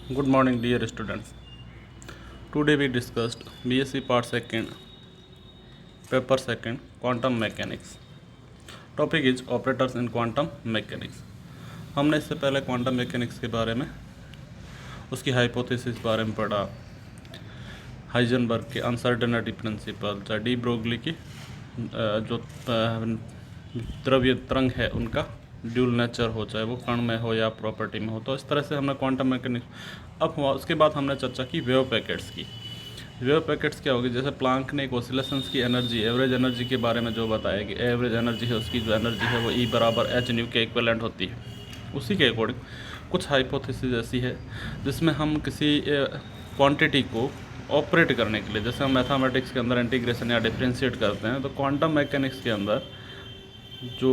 Good morning, dear students. Today we discussed BSc Part 2nd, Paper 2nd, Quantum Mechanics. Topic is Operators in Quantum Mechanics. हमने इससे पहले quantum mechanics के बारे में, उसकी hypothesis बारे में पढ़ा, हाइजनबर्ग के अनसर्टेनिटी प्रिंसिपल, या डी ब्रोगली की जो द्रव्य तरंग है उनका ड्यूल नेचर हो, चाहे वो कण में हो या प्रॉपर्टी में हो। तो इस तरह से हमने क्वांटम मैकेनिक्स। अब हुआ उसके बाद हमने चर्चा की वेव पैकेट्स की। वेव पैकेट्स क्या होगी, जैसे प्लांक ने एक ऑसिलेशंस की एनर्जी, एवरेज एनर्जी के बारे में जो बताया कि एवरेज एनर्जी है उसकी जो एनर्जी है वो E बराबर एच न्यू के इक्विवेलेंट होती है। उसी के अकॉर्डिंग कुछ हाइपोथेसिस ऐसी है जिसमें हम किसी क्वांटिटी को ऑपरेट करने के लिए, जैसे हम मैथमेटिक्स के अंदर इंटीग्रेशन या डिफरेंशिएट करते हैं, तो क्वांटम मैकेनिक्स के अंदर जो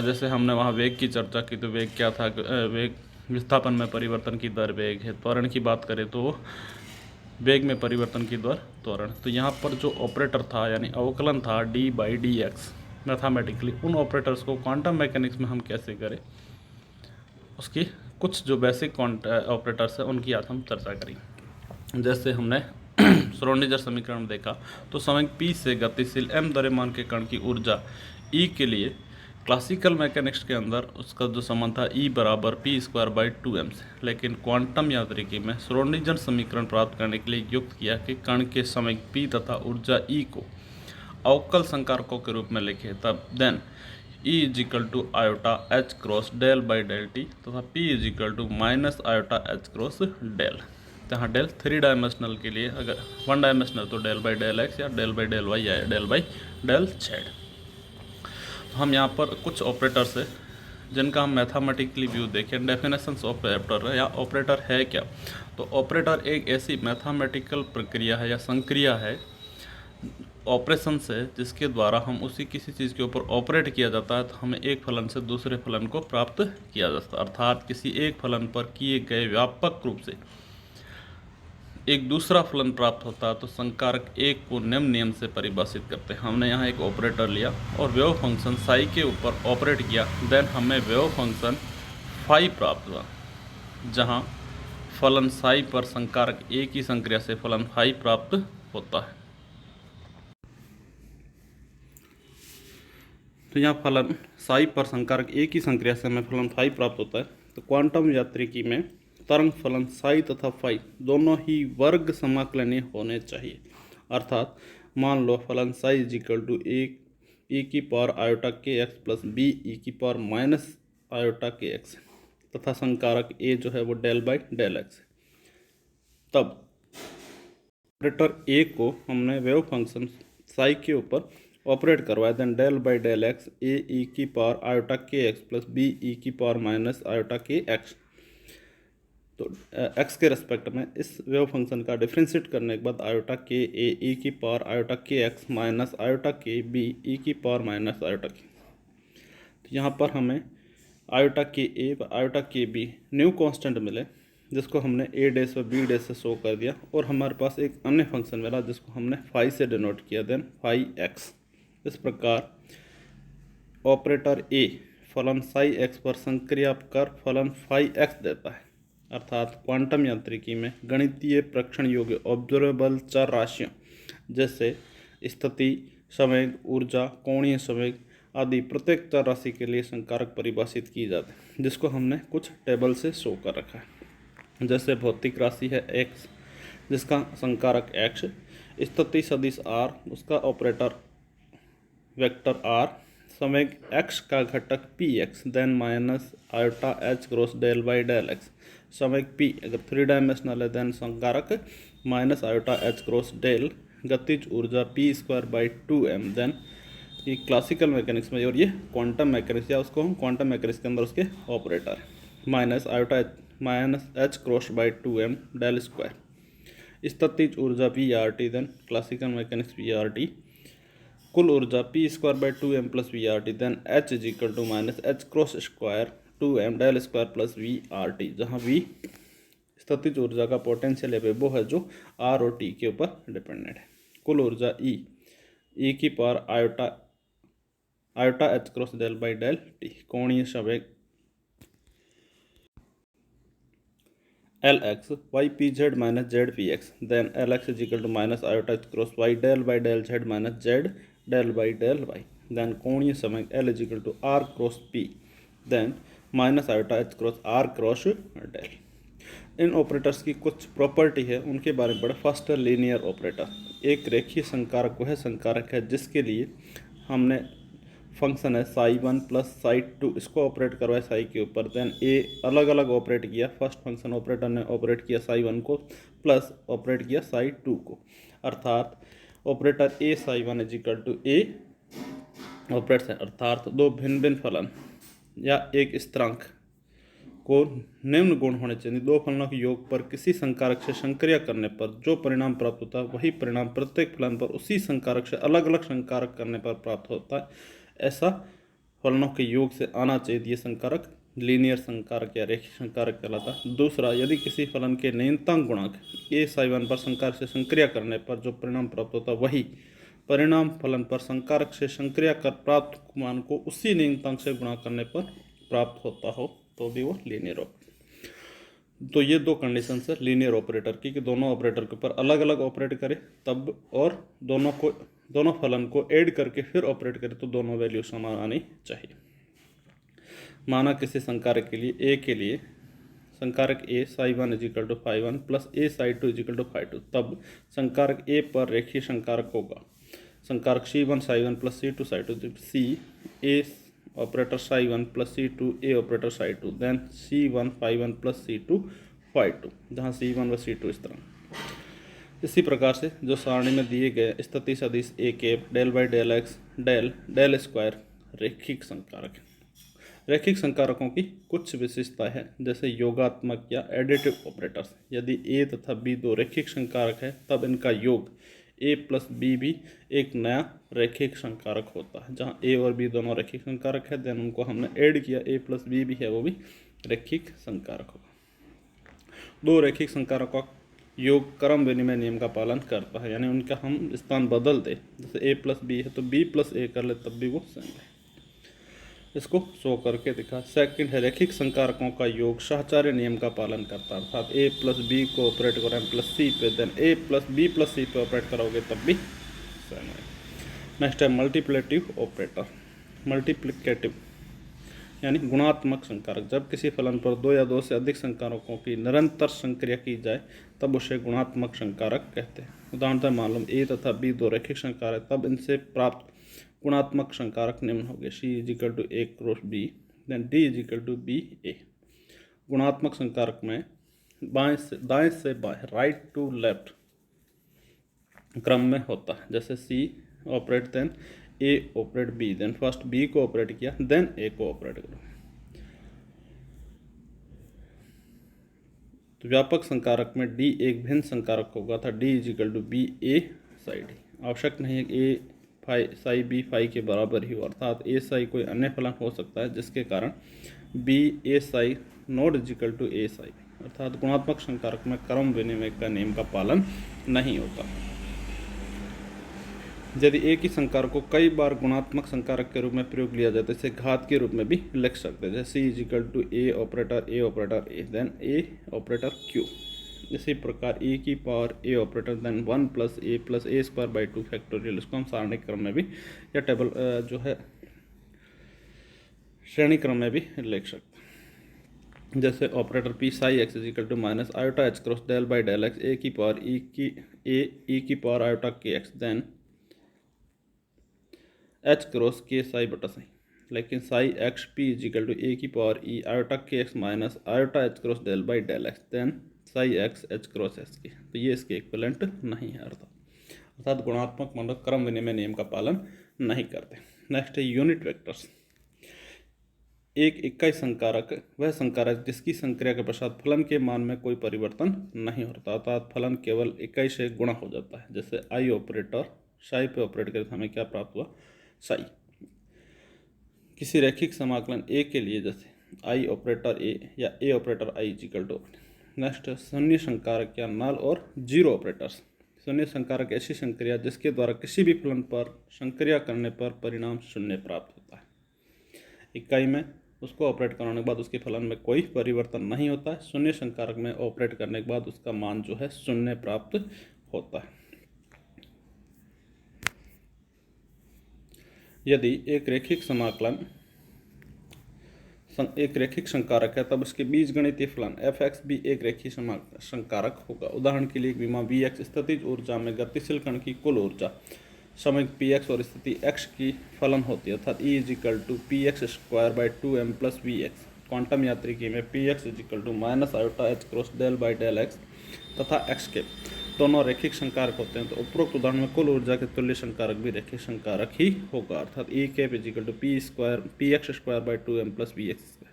जैसे हमने वहाँ वेग की चर्चा की, तो वेग क्या था, वेग विस्थापन में परिवर्तन की दर वेग है। त्वरण की बात करें तो वेग में परिवर्तन की दर त्वरण। तो यहाँ पर जो ऑपरेटर था यानी अवकलन था d/dx मैथमेटिकली, उन ऑपरेटर्स को क्वांटम मैकेनिक्स में हम कैसे करें, उसकी कुछ जो बेसिक ऑपरेटर्स हैं उनकी आज हम चर्चा करेंगे। जैसे हमने श्रोडिंगर समीकरण देखा, तो समय p से गतिशील m द्रव्यमान के कण की ऊर्जा E के लिए क्लासिकल मैकेनिक्स के अंदर उसका जो संबंध था E बराबर p²/2m से, लेकिन क्वांटम यांत्रिकी में श्रोडिंगर समीकरण प्राप्त करने के लिए युक्त किया कि कण के समय p तथा ऊर्जा E को अवकल संकारकों के रूप में लिखे, तब then E is equal to iota H cross del by del T तथा P is equal to minus iota H cross del, जहाँ डेल 3 डायमेंशनल के लिए, अगर 1 डायमेंशनल तो डेल बाई डेल एक्स या डेल बाई डेल वाई या डेल बाई डेल जेड। तो हम यहाँ पर कुछ ऑपरेटर्स है जिनका हम मैथमेटिकली व्यू देखें। डेफिनेशंस ऑफ ऑपरेटर या ऑपरेटर है क्या, तो ऑपरेटर एक ऐसी मैथमेटिकल प्रक्रिया है या संक्रिया है, ऑपरेशन से जिसके द्वारा हम उसी किसी चीज़ के ऊपर ऑपरेट किया जाता है तो हमें एक फलन से दूसरे फलन को प्राप्त किया जाता है। अर्थात किसी एक फलन पर किए गए व्यापक रूप से एक दूसरा फलन प्राप्त होता है, तो संकारक एक को निम्न नियम से परिभाषित करते हैं। हमने यहाँ एक ऑपरेटर लिया और वेव फंक्शन साई के ऊपर ऑपरेट किया, देन हमें वेव फंक्शन फाई प्राप्त हुआ, जहाँ फलन साई पर संकारक एक ही संक्रिया से फलन फाई प्राप्त होता है। तो यहाँ फलन साई पर संकारक एक ही संक्रिया से हमें फलन फाई प्राप्त होता है। तो क्वांटम यांत्रिकी में तरंग फलन साई तथा फाई दोनों ही वर्ग समाकलनीय होने चाहिए। अर्थात मान लो फलन साई इजिकल टू एक ई की power iota K X plus B E की power minus iota K x, तथा संकारक ए जो है वो डेल बाई डेल एक्स है। तब ऑपरेटर ए को हमने वेव फंक्शन साई के ऊपर ऑपरेट करवाया, then del by del X A E की power iota K X plus B E की power minus iota K X. तो एक्स के रेस्पेक्ट में इस वेव फंक्शन का डिफ्रेंशिएट करने के बाद आयोटा के ए ई की power iota K X minus iota के बी ई की पावर माइनस आयोटा के। तो यहाँ पर हमें आयोटा के ए व आयोटा के बी न्यू कांस्टेंट मिले, जिसको हमने ए डैश व बी डैश से शो कर दिया, और हमारे पास एक अन्य फंक्शन मिला जिसको हमने फाई से डिनोट किया, देन फाई एक्स। इस प्रकार ऑपरेटर ए फलन साई एक्स पर संक्रिया कर फलन फाई एक्स देता है। अर्थात क्वांटम यांत्रिकी में गणितीय परीक्षण योग्य ऑब्जर्वेबल चर राशियों जैसे स्थिति, संवेग, ऊर्जा, कोणीय संवेग आदि प्रत्येक चर राशि के लिए संकारक परिभाषित की जाती है, जिसको हमने कुछ टेबल से शो कर रखा है। जैसे भौतिक राशि है एक्स, जिसका संकारक एक्स, स्थिति सदिश आर, उसका ऑपरेटर वेक्टर आर, संवेग एक्स का घटक P X, then minus iota H cross del by del X. संवेग पी अगर 3 डायमेंशनल है, देन संकारक minus iota H cross del, गतिज ऊर्जा p²/2m, देन ये क्लासिकल मैकेनिक्स में, और ये क्वांटम मैकेनिक्स या उसको हम क्वांटम मैकेनिक्स के अंदर उसके operator minus iota minus H cross by 2m del square. स्थितिज ऊर्जा Vrt, then classical mechanics Vrt। कुल ऊर्जा p²/2m plus Vrt, then H is equal to minus H cross square 2m del square plus Vrt, जहाँ V स्थितिज ऊर्जा का potential है वो है जो R और T के ऊपर डिपेंडेंट है। कुल ऊर्जा E की power iota H cross del by del T, कोणीय संवेग L X Y P Z minus Z P X, then L X is equal to minus iota H cross Y del by del Z minus Z del Y, then कोणीय समय L is equal to R cross P, then minus iota H cross R cross del. इन operators की कुछ property है, उनके बारे में पढ़े। फर्स्ट है लीनियर ऑपरेटर। एक रेखीय संकारक वह संकारक है जिसके लिए हमने फंक्शन है Sai one plus psi to, इसको ऑपरेट करवाया साई के ऊपर, देन ए अलग अलग ऑपरेट किया। फर्स्ट फंक्शन ऑपरेटर ने ऑपरेट किया साई वन को प्लस ऑपरेट किया साई टू को, अर्थात operator A psi one is equal to A operator है, अर्थात दो भिन्न भिन्न फलन या एक स्थिरांक को निम्न गुण होने चाहिए। दो फलनों के योग पर किसी संकारक से संक्रिया करने पर जो परिणाम प्राप्त होता है वही परिणाम प्रत्येक फलन पर उसी संकारक से अलग अलग संकारक करने पर प्राप्त होता है। ऐसा फलनों के योग से आना चाहिए। ये संकारक लीनियर संकारक या रेखीय संकारक कहलाता है। दूसरा, यदि किसी फलन के न्यूनतम गुणांक ए साई वन पर संकारक से संक्रिया करने पर जो परिणाम प्राप्त होता है वही परिणाम फलन पर संकारक से संक्रिया कर प्राप्त मान को उसी न्यूनतम से गुणा करने पर प्राप्त होता हो तो भी वो लीनियर ऑपरेटर। तो ये दो कंडीशन है लीनियर ऑपरेटर की कि दोनों ऑपरेटर के ऊपर अलग अलग ऑपरेट करे तब, और दोनों फलन को ऐड करके फिर ऑपरेट करे तो दोनों वैल्यू समान आनी चाहिए। माना किसी संकारक के लिए संकारक A psi one is equal to phi one plus A psi two is equal to phi two, तब संकारक ए पर रेखीय संकारक होगा संकारक C one psi one plus C two psi two, C A operator psi one plus C two A operator psi two, then C one phi one plus C two phi two, जहाँ C one व सी to इस तरह। इसी प्रकार से जो सारणी में दिए गए स्थिति सदिश A cap del by del X del del square रेखिक संकारक है। रैखिक संकारकों की कुछ विशेषताएं हैं, जैसे योगात्मक या एडिटिव ऑपरेटर्स। यदि ए तथा बी दो रैखिक संकारक है तब इनका योग ए प्लस बी भी एक नया रैखिक संकारक होता है। जहाँ ए और बी दोनों रैखिक संकारक है, देन उनको हमने ऐड किया, ए प्लस बी भी है वो भी रैखिक संकारक होगा। दो रैखिक संकारकों का योग क्रम विनिमय नियम का पालन करता है, यानी उनका हम स्थान बदल दे, जैसे ए प्लस बी है तो बी प्लस ए कर ले तब भी वो सेम है। इसको शो करके दिखा। सेकंड है रैखिक संकारकों का योग साहचर्य नियम का पालन करता है, अर्थात ए प्लस बी को ऑपरेट करो एम प्लस सी पे, देन ए प्लस बी प्लस सी पे ऑपरेट करोगे तब भी सेम है। नेक्स्ट है मल्टीप्लेटिव ऑपरेटर। मल्टीप्लिकेटिव यानी गुणात्मक संकारक। जब किसी फलन पर दो या दो से अधिक संकारकों की निरंतर संक्रिया की जाए तब उसे गुणात्मक संकारक कहते हैं। उदाहरण मालूम ए तथा बी दो रैखिक संकारक, तब इनसे प्राप्त गुणात्मक संकारक निम्न हो गए। C is equal to A cross B, then D is equal to B A. गुणात्मक संकारक में दाएं से बाएं, राइट टू लेफ्ट क्रम में होता है, जैसे C operate then A operate B, then first B को ऑपरेट किया देन ए को ऑपरेट करो। तो व्यापक संकारक में डी एक भिन्न संकारक होगा था, D is equal to B A psi D. आवश्यक नहीं है कि A phi psi B phi के बराबर ही हो, अर्थात ए साई कोई अन्य फलन हो सकता है जिसके कारण B A psi not is equal to A psi, अर्थात गुणात्मक संकारक में क्रम विनिमय का नियम का पालन नहीं होता। यदि एक ही संकारक को कई बार गुणात्मक संकारक के रूप में प्रयोग लिया जाए तो इसे घात के रूप में भी लिख सकते हैं, जैसे C is equal to A operator A, then A operator Q. इसी प्रकार ए की power A operator then 1 plus A square by 2 factorial, इसको हम सारणी क्रम में भी या टेबल जो है श्रेणी क्रम में भी लिख सकते हैं। जैसे operator P psi X is equal to minus iota H cross del by del X A की पावर ई की power iota K X, then H cross K psi बटा साई। लेकिन psi X P is equal to A की power E iota K X minus iota H cross del by del X, then psi X H cross H की, तो ये इसके equivalent नहीं है, अर्थात गुणात्मक मतलब क्रम विनिमय नियम का पालन नहीं करते। नेक्स्ट है यूनिट वेक्टर्स। एक इकाई संकारक वह संकारक जिसकी संक्रिया के पश्चात फलन के मान में कोई परिवर्तन नहीं होता, अर्थात फलन केवल इकाई से गुणा हो जाता है। जैसे आई ऑपरेटर साई पे ऑपरेट करके हमें क्या प्राप्त हुआ, साई। किसी रैखिक समाकलन ए के लिए जैसे आई ऑपरेटर ए या A operator I is equal to. Next शून्य संकारक या नल और जीरो ऑपरेटर्स। शून्य संकारक ऐसी संक्रिया जिसके द्वारा किसी भी फलन पर संक्रिया करने पर परिणाम शून्य प्राप्त होता है। इकाई में उसको ऑपरेट कराने के बाद उसके फलन में कोई परिवर्तन नहीं होता है। शून्य संकारक में ऑपरेट करने के बाद उसका मान जो है शून्य प्राप्त होता है। यदि एक रैखिक संकारक है तब उसके बीजगणितीय फलन f(x) भी एक रैखिक संकारक होगा। उदाहरण के लिए एक विमा Vx स्थितिज ऊर्जा में गतिशील कण की कुल ऊर्जा समय Px और स्थिति x की फलन होती है, अर्थात E = px² m + Vx। Quantum यांत्रिकी में Px = -i/h×del/del x तथा x के दोनों रैखिक संकारक होते हैं, तो उपरोक्त उदाहरण में कुल ऊर्जा के तुल्य संकारक भी रैखिक संकारक ही होगा, अर्थात E = px² m + Vx²।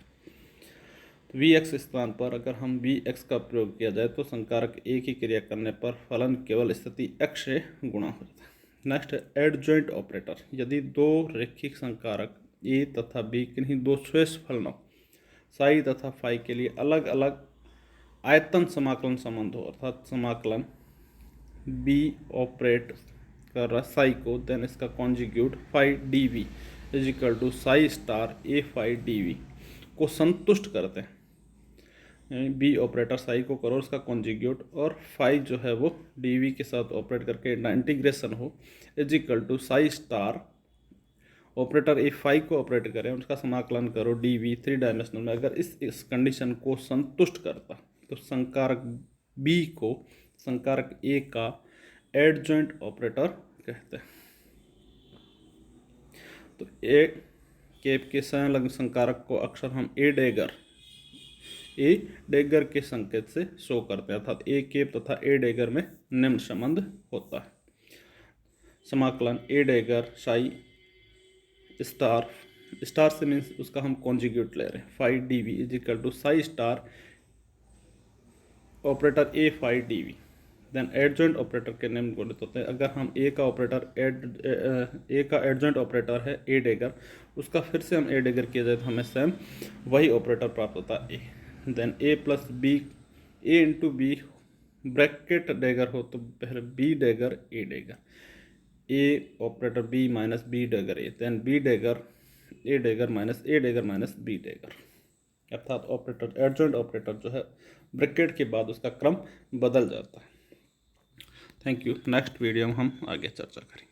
Vx स्थान पर अगर हम Vx का प्रयोग किया जाए तो संकारक A की क्रिया करने पर फलन केवल स्थिति x से गुणा हो जाता है। नेक्स्ट है एडजॉइंट ऑपरेटर। यदि दो रैखिक संकारक A तथा B किन्हीं दो शेष फलनों साई तथा फाई के लिए अलग अलग आयतन समाकलन संबंध हो, अर्थात समाकलन B ऑपरेट कर रहा साई को, देन इसका conjugate phi dV = psi star A phi dV को संतुष्ट करते हैं। बी ऑपरेटर साई को करो उसका कॉन्जुगेट और फाई जो है वो dV के साथ ऑपरेट करके इंटीग्रेशन हो = psi star operator A phi को ऑपरेट करें उसका समाकलन करो dV 3 डायमेंशनल में। अगर इस कंडीशन को संतुष्ट करता तो संकारक B को संकारक A का एडजॉइंट ऑपरेटर कहते हैं। तो ए केप के संलग्न संकारक को अक्सर हम ए डेगर के संकेत से शो करते हैं, अर्थात ए केप तथा ए डेगर में निम्न संबंध होता है। समाकलन ए डेगर साई स्टार से मीन्स उसका हम कॉन्जुगेट ले रहे हैं phi dV = psi star operator A phi dV। Then adjoint operator के निम्न गुणित होते हैं। अगर हम ए का एडजॉइंट ऑपरेटर है ए डेगर, उसका फिर से हम ए डेगर किया जाए तो हमें सेम वही ऑपरेटर प्राप्त होता है ए। देन ए प्लस बी ए इंटू बी ब्रैकेट डेगर हो तो पहले बी डेगर ए डेगर ए ऑपरेटर बी माइनस बी डेगर ए, देन बी डेगर ए डेगर माइनस ए डेगर माइनस बी डेगर, अर्थात ऑपरेटर एडजॉइंट ऑपरेटर जो है ब्रैकेट के बाद उसका क्रम बदल जाता है। Thank you. नेक्स्ट वीडियो में हम आगे चर्चा करेंगे।